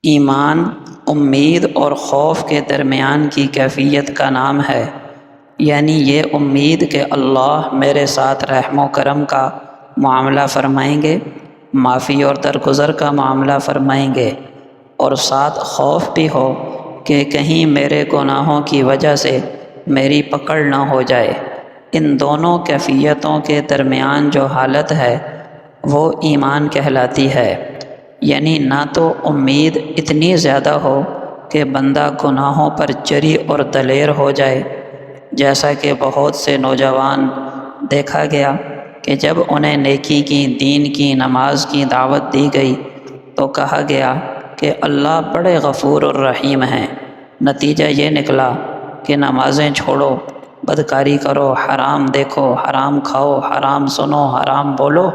ایمان امید اور خوف کے درمیان کی کیفیت کا نام ہے، یعنی یہ امید کہ اللہ میرے ساتھ رحم و کرم کا معاملہ فرمائیں گے، معافی اور درگزر کا معاملہ فرمائیں گے، اور ساتھ خوف بھی ہو کہ کہیں میرے گناہوں کی وجہ سے میری پکڑ نہ ہو جائے۔ ان دونوں کیفیتوں کے درمیان جو حالت ہے وہ ایمان کہلاتی ہے، یعنی نہ تو امید اتنی زیادہ ہو کہ بندہ گناہوں پر جری اور دلیر ہو جائے، جیسا کہ بہت سے نوجوان دیکھا گیا کہ جب انہیں نیکی کی، دین کی، نماز کی دعوت دی گئی تو کہا گیا کہ اللہ بڑے غفور الرحیم ہیں، نتیجہ یہ نکلا کہ نمازیں چھوڑو، بدکاری کرو، حرام دیکھو، حرام کھاؤ، حرام سنو، حرام بولو،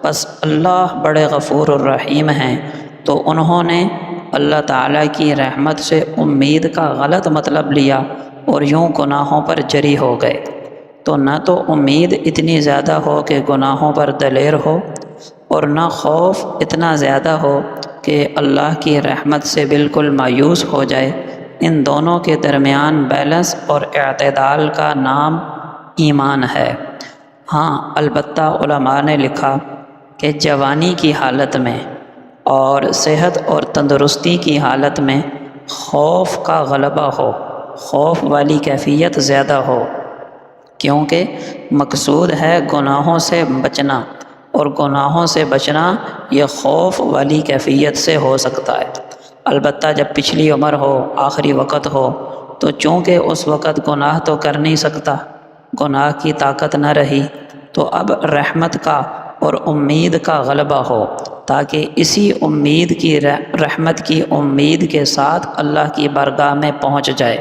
بس اللہ بڑے غفور الرحیم ہیں۔ تو انہوں نے اللہ تعالیٰ کی رحمت سے امید کا غلط مطلب لیا اور یوں گناہوں پر جری ہو گئے۔ تو نہ تو امید اتنی زیادہ ہو کہ گناہوں پر دلیر ہو، اور نہ خوف اتنا زیادہ ہو کہ اللہ کی رحمت سے بالکل مایوس ہو جائے۔ ان دونوں کے درمیان بیلنس اور اعتدال کا نام ایمان ہے۔ ہاں، البتہ علماء نے لکھا کہ جوانی کی حالت میں اور صحت اور تندرستی کی حالت میں خوف کا غلبہ ہو، خوف والی کیفیت زیادہ ہو، کیونکہ مقصود ہے گناہوں سے بچنا، اور گناہوں سے بچنا یہ خوف والی کیفیت سے ہو سکتا ہے۔ البتہ جب پچھلی عمر ہو، آخری وقت ہو، تو چونکہ اس وقت گناہ تو کر نہیں سکتا، گناہ کی طاقت نہ رہی، تو اب رحمت کا اور امید کا غلبہ ہو، تاکہ اسی امید کی رحمت کی امید کے ساتھ اللہ کی بارگاہ میں پہنچ جائے۔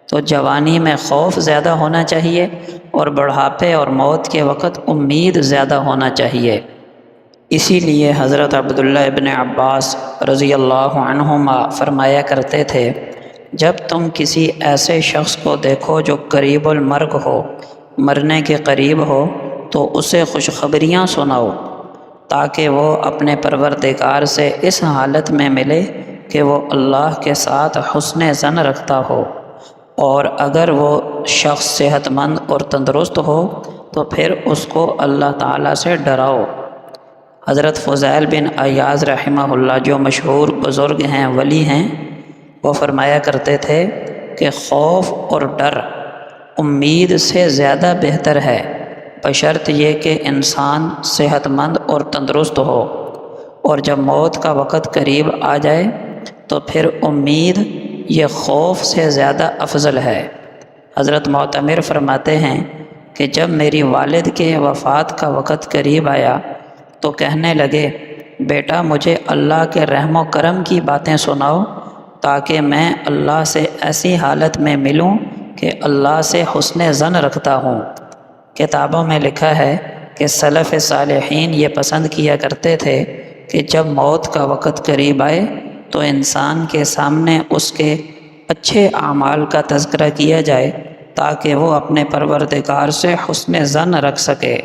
تو جوانی میں خوف زیادہ ہونا چاہیے اور بڑھاپے اور موت کے وقت امید زیادہ ہونا چاہیے۔ اسی لیے حضرت عبداللہ ابن عباس رضی اللہ عنہما فرمایا کرتے تھے، جب تم کسی ایسے شخص کو دیکھو جو قریب المرگ ہو، مرنے کے قریب ہو، تو اسے خوشخبریاں سناؤ، تاکہ وہ اپنے پروردگار سے اس حالت میں ملے کہ وہ اللہ کے ساتھ حسن ظن رکھتا ہو، اور اگر وہ شخص صحت مند اور تندرست ہو تو پھر اس کو اللہ تعالیٰ سے ڈراؤ۔ حضرت فضیل بن عیاض رحمہ اللہ جو مشہور بزرگ ہیں، ولی ہیں، وہ فرمایا کرتے تھے کہ خوف اور ڈر امید سے زیادہ بہتر ہے، بشرط یہ کہ انسان صحت مند اور تندرست ہو، اور جب موت کا وقت قریب آ جائے تو پھر امید یہ خوف سے زیادہ افضل ہے۔ حضرت معتمر فرماتے ہیں کہ جب میری والد کے وفات کا وقت قریب آیا تو کہنے لگے، بیٹا مجھے اللہ کے رحم و کرم کی باتیں سناؤ، تاکہ میں اللہ سے ایسی حالت میں ملوں کہ اللہ سے حسن ظن رکھتا ہوں۔ کتابوں میں لکھا ہے کہ سلف صالحین یہ پسند کیا کرتے تھے کہ جب موت کا وقت قریب آئے تو انسان کے سامنے اس کے اچھے اعمال کا تذکرہ کیا جائے، تاکہ وہ اپنے پروردگار سے حسن ظن رکھ سکے۔